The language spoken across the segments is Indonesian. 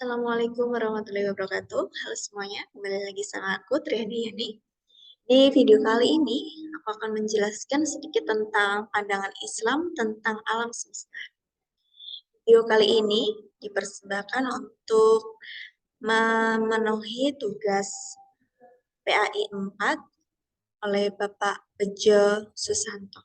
Assalamualaikum warahmatullahi wabarakatuh. Halo semuanya, kembali lagi sama aku Triani Yani. Di video kali ini, aku akan menjelaskan sedikit tentang pandangan Islam tentang alam semesta. Video kali ini dipersembahkan untuk memenuhi tugas PAI 4 oleh Bapak Bejo Susanto.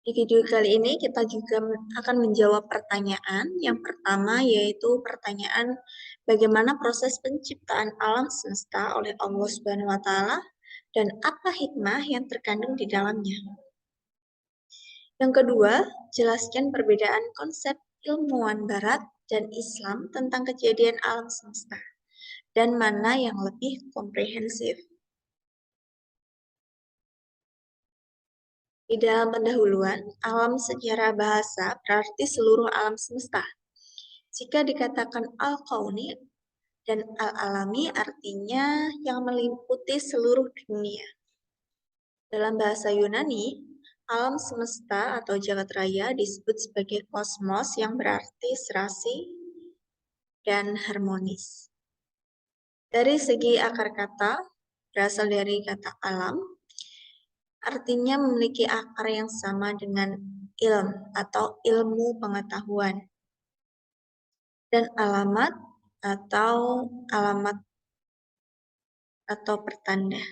Di video kali ini kita juga akan menjawab pertanyaan. Yang pertama yaitu pertanyaan bagaimana proses penciptaan alam semesta oleh Allah Subhanahu wa taala dan apa hikmah yang terkandung di dalamnya. Yang kedua, jelaskan perbedaan konsep ilmuwan barat dan Islam tentang kejadian alam semesta dan mana yang lebih komprehensif. Di dalam pendahuluan, alam secara bahasa berarti seluruh alam semesta. Jika dikatakan al-kauni dan al-alami artinya yang meliputi seluruh dunia. Dalam bahasa Yunani, alam semesta atau jagat raya disebut sebagai kosmos yang berarti serasi dan harmonis. Dari segi akar kata, berasal dari kata alam, artinya memiliki akar yang sama dengan ilm atau ilmu pengetahuan. Dan alamat atau pertanda.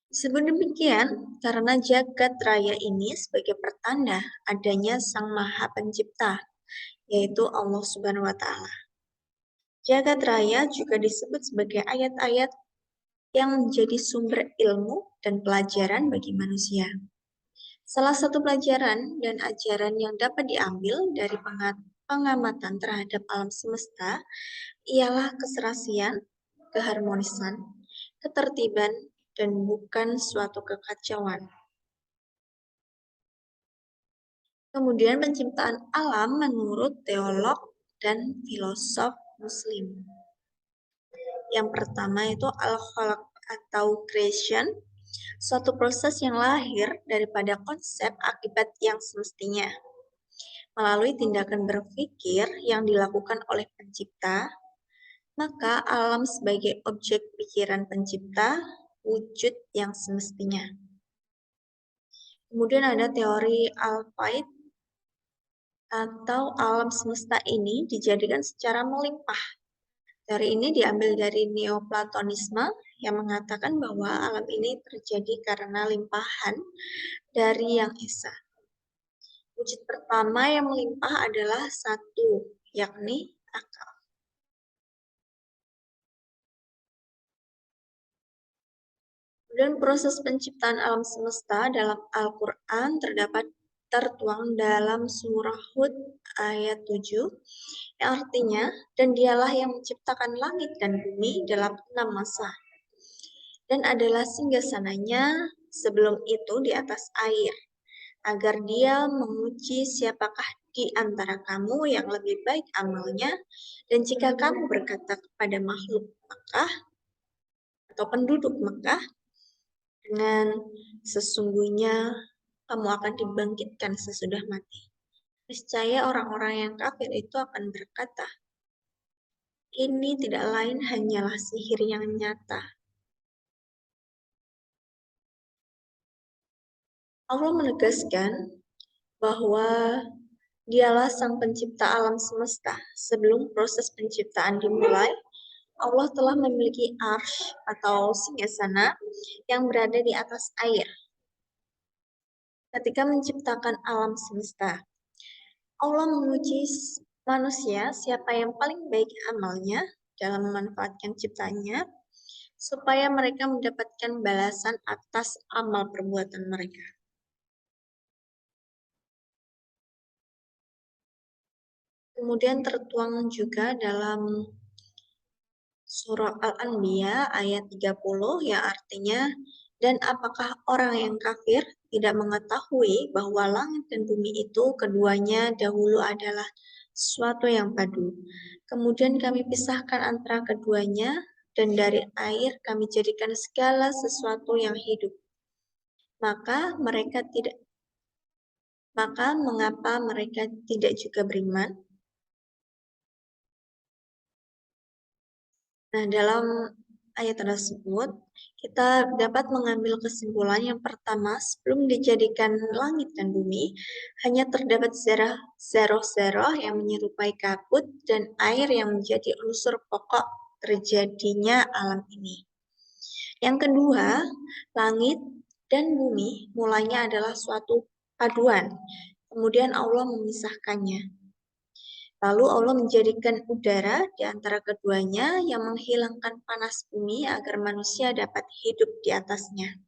Disebut demikian karena jagat raya ini sebagai pertanda adanya Sang Maha Pencipta, yaitu Allah Subhanahu wa taala. Jagat raya juga disebut sebagai ayat-ayat yang menjadi sumber ilmu dan pelajaran bagi manusia. Salah satu pelajaran dan ajaran yang dapat diambil dari pengamatan terhadap alam semesta ialah keserasian, keharmonisan, ketertiban, dan bukan suatu kekacauan. Kemudian penciptaan alam menurut teolog dan filosof Muslim. Yang pertama itu al-khalaq atau creation, suatu proses yang lahir daripada konsep akibat yang semestinya. Melalui tindakan berpikir yang dilakukan oleh pencipta, maka alam sebagai objek pikiran pencipta, wujud yang semestinya. Kemudian ada teori al-faid atau alam semesta ini dijadikan secara melimpah. Teori ini diambil dari Neoplatonisme yang mengatakan bahwa alam ini terjadi karena limpahan dari Yang Esa. Wujud pertama yang melimpah adalah satu, yakni akal. Dan proses penciptaan alam semesta dalam Al-Quran tertuang dalam surah Hud ayat 7, yang artinya, dan dialah yang menciptakan langit dan bumi dalam 6 masa, dan adalah singgasananya sebelum itu di atas air, agar dia menguji siapakah di antara kamu yang lebih baik amalnya, dan jika kamu berkata kepada makhluk Mekah atau penduduk Mekah, dengan sesungguhnya kamu akan dibangkitkan sesudah mati. Niscaya orang-orang yang kafir itu akan berkata, ini tidak lain hanyalah sihir yang nyata. Allah menegaskan bahwa dialah sang pencipta alam semesta. Sebelum proses penciptaan dimulai, Allah telah memiliki arsy atau singgasana yang berada di atas air. Ketika menciptakan alam semesta, Allah menguji manusia siapa yang paling baik amalnya dalam memanfaatkan ciptanya, supaya mereka mendapatkan balasan atas amal perbuatan mereka. Kemudian tertuang juga dalam Surah Al-Anbiya ayat 30 yang artinya, dan apakah orang yang kafir tidak mengetahui bahwa langit dan bumi itu keduanya dahulu adalah sesuatu yang padu. Kemudian kami pisahkan antara keduanya, dan dari air kami jadikan segala sesuatu yang hidup. Maka mengapa mereka tidak juga beriman? Nah, dalam ayat tersebut, kita dapat mengambil kesimpulan yang pertama, sebelum dijadikan langit dan bumi, hanya terdapat zarah-zarah yang menyerupai kabut dan air yang menjadi unsur pokok terjadinya alam ini. Yang kedua, langit dan bumi mulanya adalah suatu paduan, kemudian Allah memisahkannya. Lalu Allah menjadikan udara di antara keduanya yang menghilangkan panas bumi agar manusia dapat hidup di atasnya.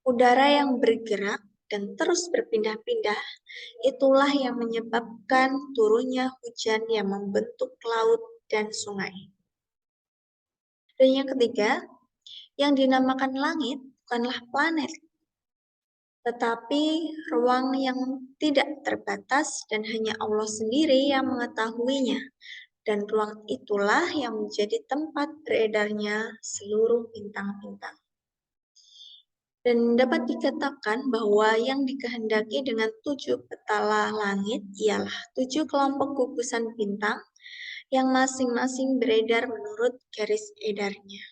Udara yang bergerak dan terus berpindah-pindah, itulah yang menyebabkan turunnya hujan yang membentuk laut dan sungai. Dan yang ketiga, yang dinamakan langit bukanlah planet, tetapi ruang yang tidak terbatas dan hanya Allah sendiri yang mengetahuinya. Dan ruang itulah yang menjadi tempat beredarnya seluruh bintang-bintang. Dan dapat dikatakan bahwa yang dikehendaki dengan 7 petala langit ialah 7 kelompok gugusan bintang yang masing-masing beredar menurut garis edarnya.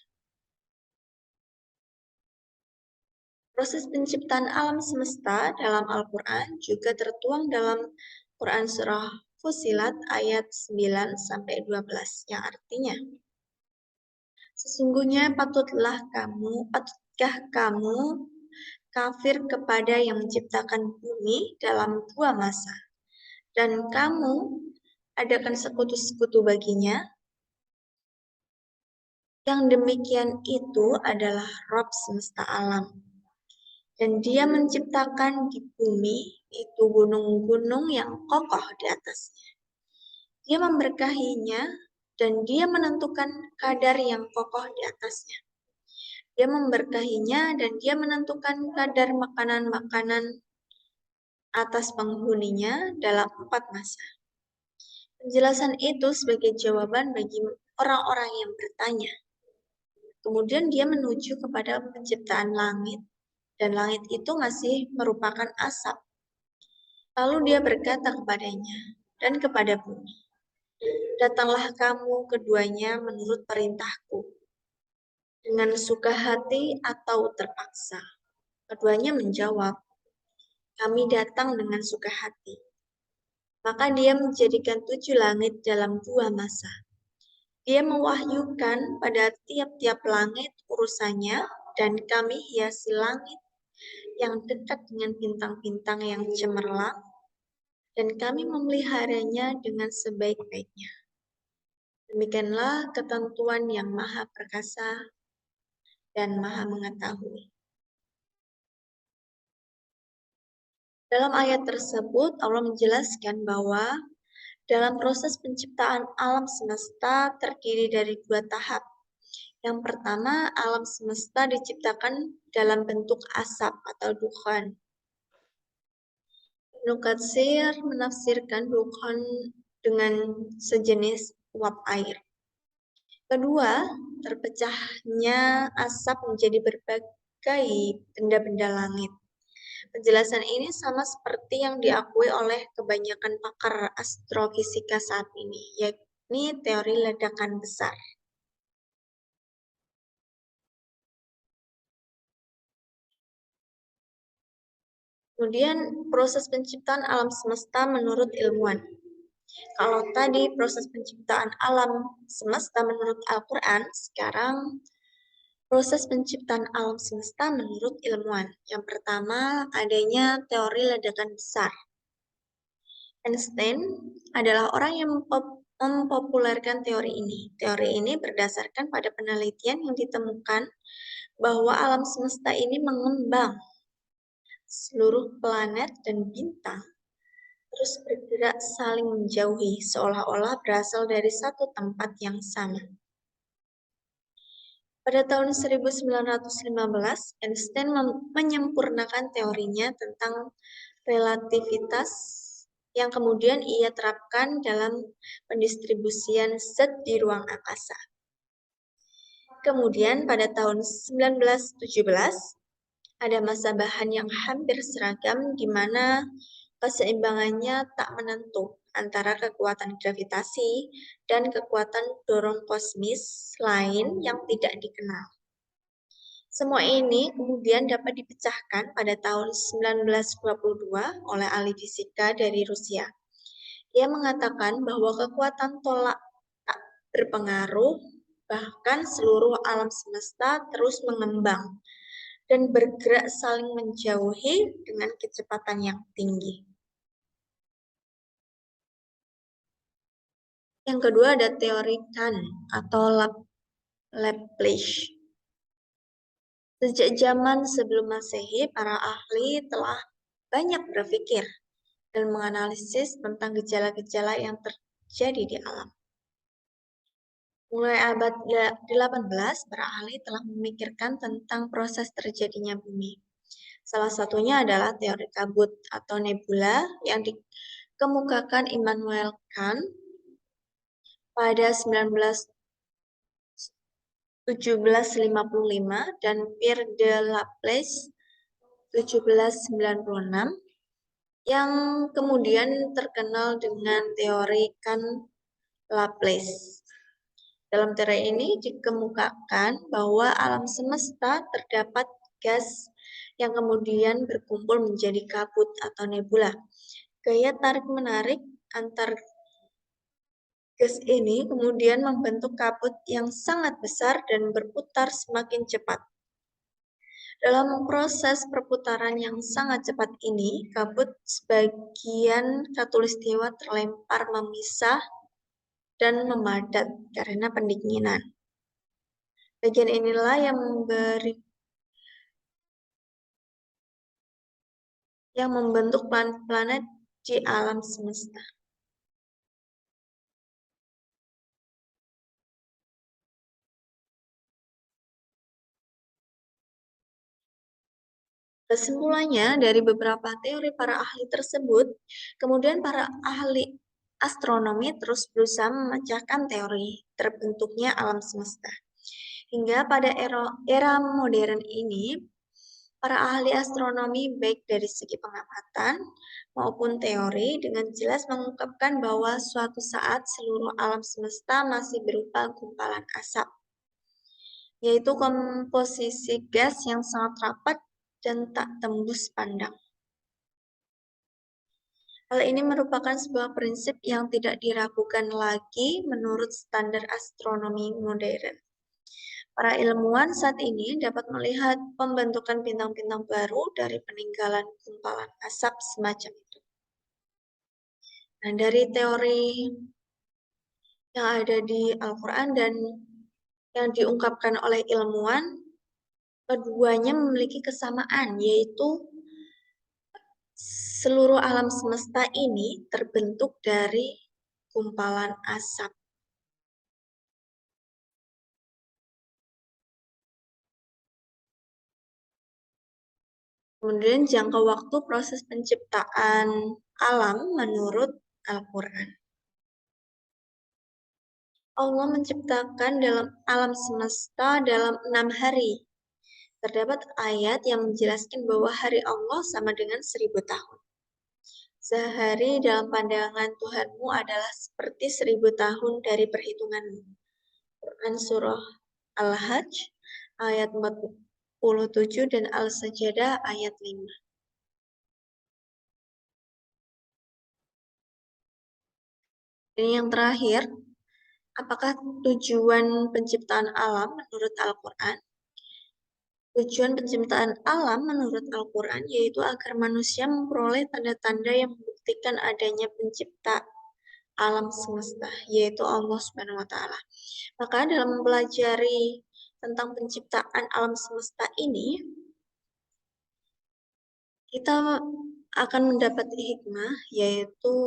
Proses penciptaan alam semesta dalam Al-Quran juga tertuang dalam Quran Surah Fussilat ayat 9-12 yang artinya, sesungguhnya patutkah kamu kafir kepada yang menciptakan bumi dalam 2 masa, dan kamu adakan sekutu-sekutu baginya? Yang demikian itu adalah Rabb semesta alam. Dan dia menciptakan di bumi itu gunung-gunung yang kokoh di atasnya. Dia memberkahinya dan dia menentukan kadar yang kokoh di atasnya. Dia memberkahinya dan dia menentukan kadar makanan-makanan atas penghuninya dalam 4 masa. Penjelasan itu sebagai jawaban bagi orang-orang yang bertanya. Kemudian dia menuju kepada penciptaan langit, dan langit itu masih merupakan asap. Lalu dia berkata kepadanya dan kepada bumi, datanglah kamu keduanya menurut perintahku, dengan suka hati atau terpaksa. Keduanya menjawab, kami datang dengan suka hati. Maka dia menjadikan 7 langit dalam 2 masa. Dia mewahyukan pada tiap-tiap langit urusannya, dan kami hiasi langit yang dekat dengan bintang-bintang yang cemerlang, dan kami memeliharanya dengan sebaik-baiknya. Demikianlah ketentuan yang Maha Perkasa dan Maha Mengetahui. Dalam ayat tersebut, Allah menjelaskan bahwa dalam proses penciptaan alam semesta terdiri dari 2 tahap. Yang pertama, alam semesta diciptakan dalam bentuk asap atau dukhan. Ibnu Katsir menafsirkan dukhan dengan sejenis uap air. Kedua, terpecahnya asap menjadi berbagai benda-benda langit. Penjelasan ini sama seperti yang diakui oleh kebanyakan pakar astrofisika saat ini, yakni teori ledakan besar. Kemudian proses penciptaan alam semesta menurut ilmuwan. Kalau tadi proses penciptaan alam semesta menurut Al-Quran, sekarang proses penciptaan alam semesta menurut ilmuwan. Yang pertama, adanya teori ledakan besar. Einstein adalah orang yang mempopulerkan teori ini. Teori ini berdasarkan pada penelitian yang ditemukan bahwa alam semesta ini mengembang. Seluruh planet dan bintang terus bergerak saling menjauhi, seolah-olah berasal dari satu tempat yang sama. Pada tahun 1915, Einstein menyempurnakan teorinya tentang relativitas yang kemudian ia terapkan dalam pendistribusian zat di ruang angkasa. Kemudian pada tahun 1917, ada massa bahan yang hampir seragam di mana keseimbangannya tak menentu antara kekuatan gravitasi dan kekuatan dorong kosmis lain yang tidak dikenal. Semua ini kemudian dapat dipecahkan pada tahun 1922 oleh ahli fisika dari Rusia. Ia mengatakan bahwa kekuatan tolak tak berpengaruh, bahkan seluruh alam semesta terus mengembang dan bergerak saling menjauhi dengan kecepatan yang tinggi. Yang kedua ada teori Kant atau Laplace. Sejak zaman sebelum Masehi, para ahli telah banyak berpikir dan menganalisis tentang gejala-gejala yang terjadi di alam. Mulai abad 18, para ahli telah memikirkan tentang proses terjadinya bumi. Salah satunya adalah teori kabut atau nebula yang dikemukakan Immanuel Kant pada 1755 dan Pierre de Laplace 1796 yang kemudian terkenal dengan teori Kant-Laplace. Dalam teori ini dikemukakan bahwa alam semesta terdapat gas yang kemudian berkumpul menjadi kabut atau nebula. Gaya tarik-menarik antar gas ini kemudian membentuk kabut yang sangat besar dan berputar semakin cepat. Dalam proses perputaran yang sangat cepat ini, kabut sebagian khatulistiwa terlempar memisah dan memadat karena pendinginan. Bagian inilah yang membentuk planet-planet di alam semesta. Kesimpulannya, dari beberapa teori para ahli tersebut, kemudian para ahli astronomi terus berusaha memecahkan teori terbentuknya alam semesta. Hingga pada era modern ini, para ahli astronomi baik dari segi pengamatan maupun teori dengan jelas mengungkapkan bahwa suatu saat seluruh alam semesta masih berupa gumpalan asap, yaitu komposisi gas yang sangat rapat dan tak tembus pandang. Hal ini merupakan sebuah prinsip yang tidak diragukan lagi menurut standar astronomi modern. Para ilmuwan saat ini dapat melihat pembentukan bintang-bintang baru dari peninggalan gumpalan asap semacam itu. Nah, dari teori yang ada di Al-Quran dan yang diungkapkan oleh ilmuwan, keduanya memiliki kesamaan, yaitu seluruh alam semesta ini terbentuk dari gumpalan asap. Kemudian jangka waktu proses penciptaan alam menurut Al-Quran. Allah menciptakan dalam alam semesta dalam 6 hari. Terdapat ayat yang menjelaskan bahwa hari Allah sama dengan 1000 tahun. Sehari dalam pandangan Tuhanmu adalah seperti 1000 tahun dari perhitunganmu. Quran Surah Al-Hajj ayat 47 dan Al-Sajdah ayat 5. Dan yang terakhir, apakah tujuan penciptaan alam menurut Al-Quran? Tujuan penciptaan alam menurut Al-Quran yaitu agar manusia memperoleh tanda-tanda yang membuktikan adanya pencipta alam semesta, yaitu Allah Subhanahu wa Ta'ala. Maka dalam mempelajari tentang penciptaan alam semesta ini, kita akan mendapat hikmah, yaitu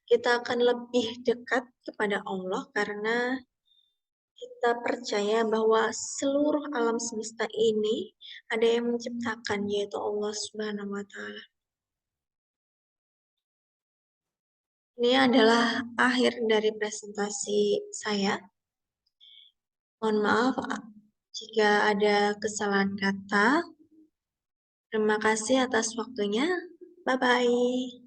kita akan lebih dekat kepada Allah karena kita percaya bahwa seluruh alam semesta ini ada yang menciptakan, yaitu Allah Subhanahu wa Ta'ala. Ini adalah akhir dari presentasi saya. Mohon maaf jika ada kesalahan kata. Terima kasih atas waktunya. Bye-bye.